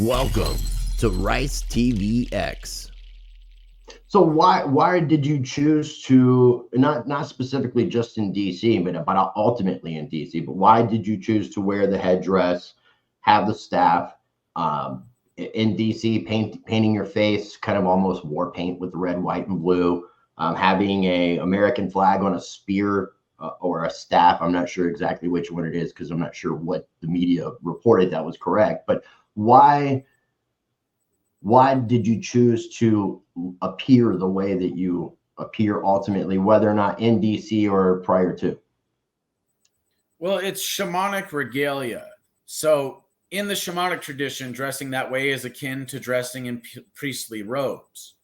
Welcome to Rice TVX. So why did you choose to not specifically just in DC, but ultimately in DC? But why did you choose to wear the headdress, have the staff in DC, painting your face, kind of almost war paint with red, white, and blue, having a American flag on a spear or a staff? I'm not sure exactly which one it is because I'm not sure what the media reported that was correct. But why did you choose to appear the way that you appear ultimately, whether or not in DC or prior to? Well, it's shamanic regalia. So in the shamanic tradition, dressing that way is akin to dressing in priestly robes.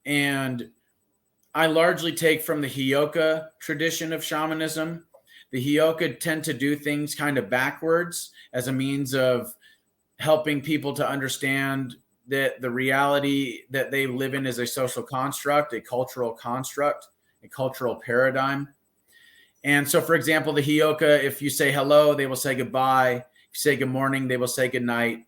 And I largely take from the Hioka tradition of shamanism. The Hioka tend to do things kind of backwards as a means of helping people to understand that the reality that they live in is a social construct, a cultural paradigm. And so, for example, the Hioka, if you say hello, they will say goodbye. If you say good morning, they will say good night.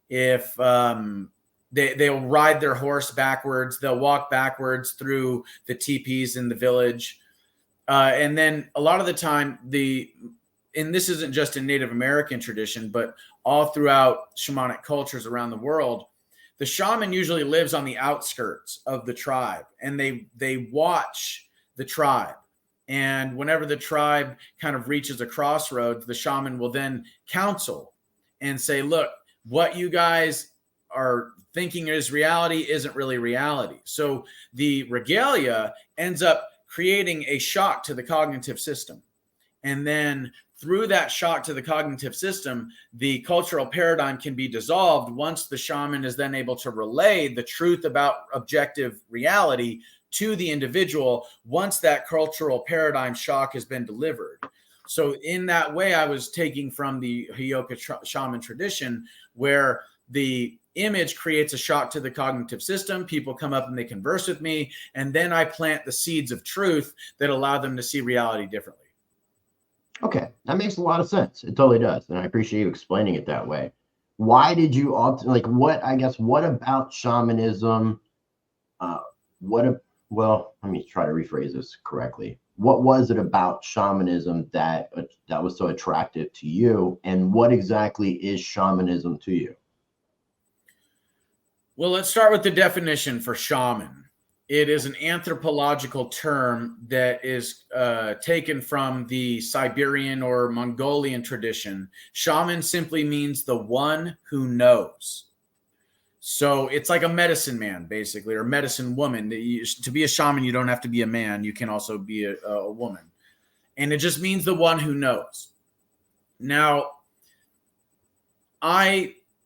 If they'll ride their horse backwards, they'll walk backwards through the teepees in the village. And then a lot of the time, and this isn't just in Native American tradition, but all throughout shamanic cultures around the world, the shaman usually lives on the outskirts of the tribe, and they watch the tribe. And whenever the tribe kind of reaches a crossroads, the shaman will then counsel and say, look, what you guys are thinking is reality isn't really reality. So the regalia ends up creating a shock to the cognitive system. And then through that shock to the cognitive system, the cultural paradigm can be dissolved once the shaman is then able to relay the truth about objective reality to the individual once that cultural paradigm shock has been delivered. So in that way, I was taking from the Hioka shaman tradition, where the image creates a shock to the cognitive system. People come up and they converse with me, and then I plant the seeds of truth that allow them to see reality differently. Okay, that makes a lot of sense. It totally does, and I appreciate you explaining it that way. Why did you what about shamanism? Well, let me try to rephrase this correctly. What was it about shamanism that was so attractive to you, and what exactly is shamanism to you? Well, let's start with the definition for shaman. It is an anthropological term that is taken from the Siberian or Mongolian tradition. Shaman simply means the one who knows. So it's like a medicine man, basically, or medicine woman. To be a shaman, you don't have to be a man. You can also be a woman. And it just means the one who knows. Now,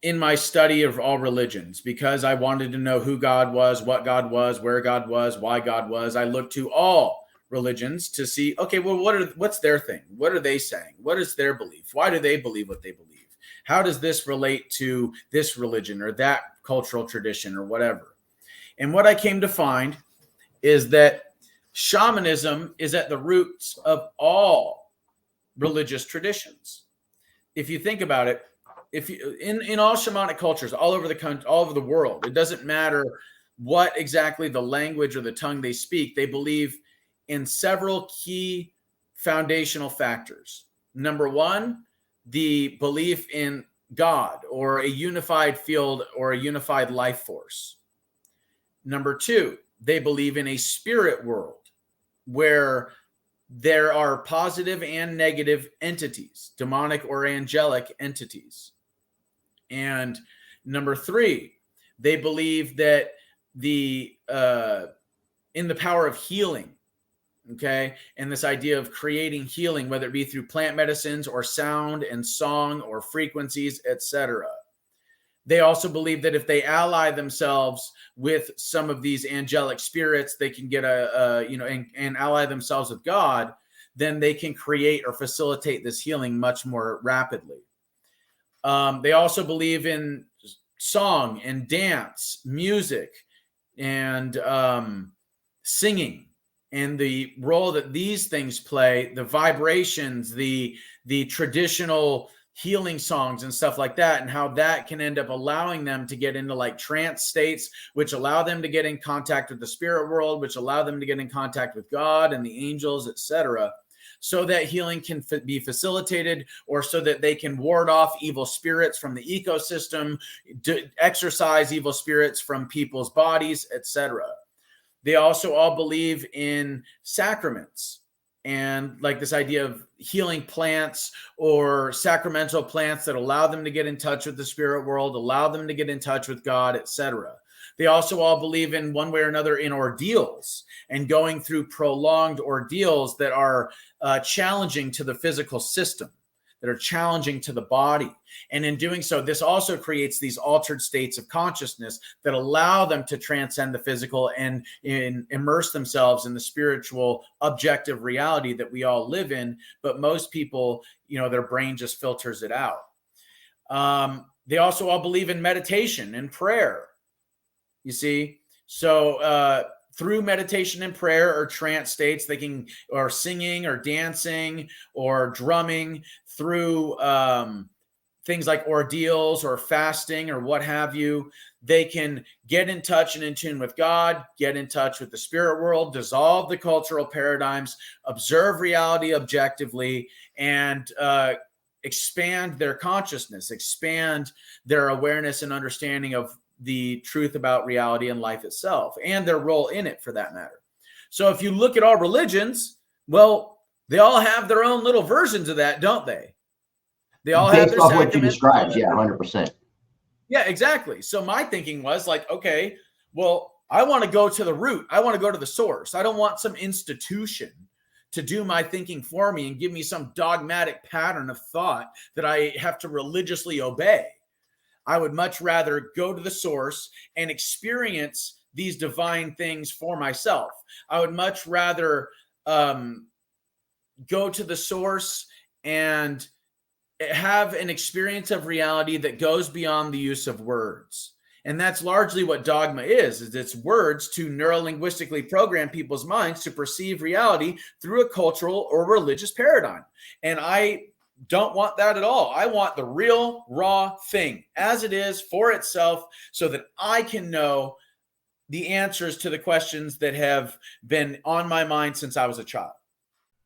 in my study of all religions, because I wanted to know who God was, what God was, where God was, why God was, I looked to all religions to see, okay, well, what's their thing? What are they saying? What is their belief? Why do they believe what they believe? How does this relate to this religion or that cultural tradition or whatever? And what I came to find is that shamanism is at the roots of all religious traditions. If you think about it, in all shamanic cultures all over the country, all over the world, it doesn't matter what exactly the language or the tongue they speak, they believe in several key foundational factors. Number one, the belief in God or a unified field or a unified life force. Number two, they believe in a spirit world where there are positive and negative entities, demonic or angelic entities. And number three, they believe that in the power of healing, okay? And this idea of creating healing, whether it be through plant medicines or sound and song or frequencies, etc. They also believe that if they ally themselves with some of these angelic spirits, they can get and ally themselves with God, then they can create or facilitate this healing much more rapidly. They also believe in song and dance, music, and singing, and the role that these things play, the vibrations, the traditional healing songs and stuff like that, and how that can end up allowing them to get into like trance states, which allow them to get in contact with the spirit world, which allow them to get in contact with God and the angels, etc., so that healing can be facilitated, or so that they can ward off evil spirits from the ecosystem, exorcise evil spirits from people's bodies, etc. They also all believe in sacraments and like this idea of healing plants or sacramental plants that allow them to get in touch with the spirit world, allow them to get in touch with God, etc. They also all believe in one way or another in ordeals and going through prolonged ordeals that are challenging to the physical system, that are challenging to the body. And in doing so, this also creates these altered states of consciousness that allow them to transcend the physical and immerse themselves in the spiritual objective reality that we all live in. But most people, their brain just filters it out. They also all believe in meditation and prayer, you see. So through meditation and prayer or trance states, they can, or singing or dancing or drumming, through things like ordeals or fasting or what have you, they can get in touch and in tune with God, get in touch with the spirit world, dissolve the cultural paradigms, observe reality objectively, and expand their consciousness, expand their awareness and understanding of the truth about reality and life itself, and their role in it for that matter. So if you look at all religions, well, they all have their own little versions of that, don't they? They all have their sacraments. What you described, yeah, 100%. Yeah, exactly. So my thinking was like, okay, well, I want to go to the root. I want to go to the source. I don't want some institution to do my thinking for me and give me some dogmatic pattern of thought that I have to religiously obey. I would much rather go to the source and experience these divine things for myself. I would much rather go to the source and have an experience of reality that goes beyond the use of words. And that's largely what dogma is it's words to neurolinguistically program people's minds to perceive reality through a cultural or religious paradigm. And I don't want that at all. I want the real, raw thing as it is for itself, so that I can know the answers to the questions that have been on my mind since I was a child.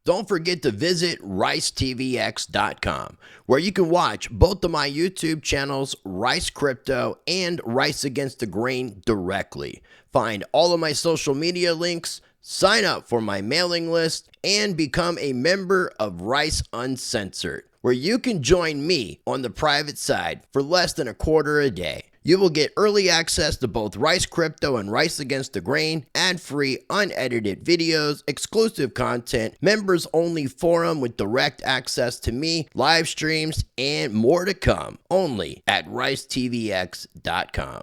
Don't forget to visit ricetvx.com, where you can watch both of my YouTube channels, Rice Crypto and Rice Against the Grain, directly. Find all of my social media links, sign up for my mailing list, and become a member of Rice Uncensored, where you can join me on the private side for less than $0.25 a day. You will get early access to both Rice Crypto and Rice Against the Grain, ad-free, unedited videos, exclusive content, members-only forum with direct access to me, live streams, and more to come, only at ricetvx.com.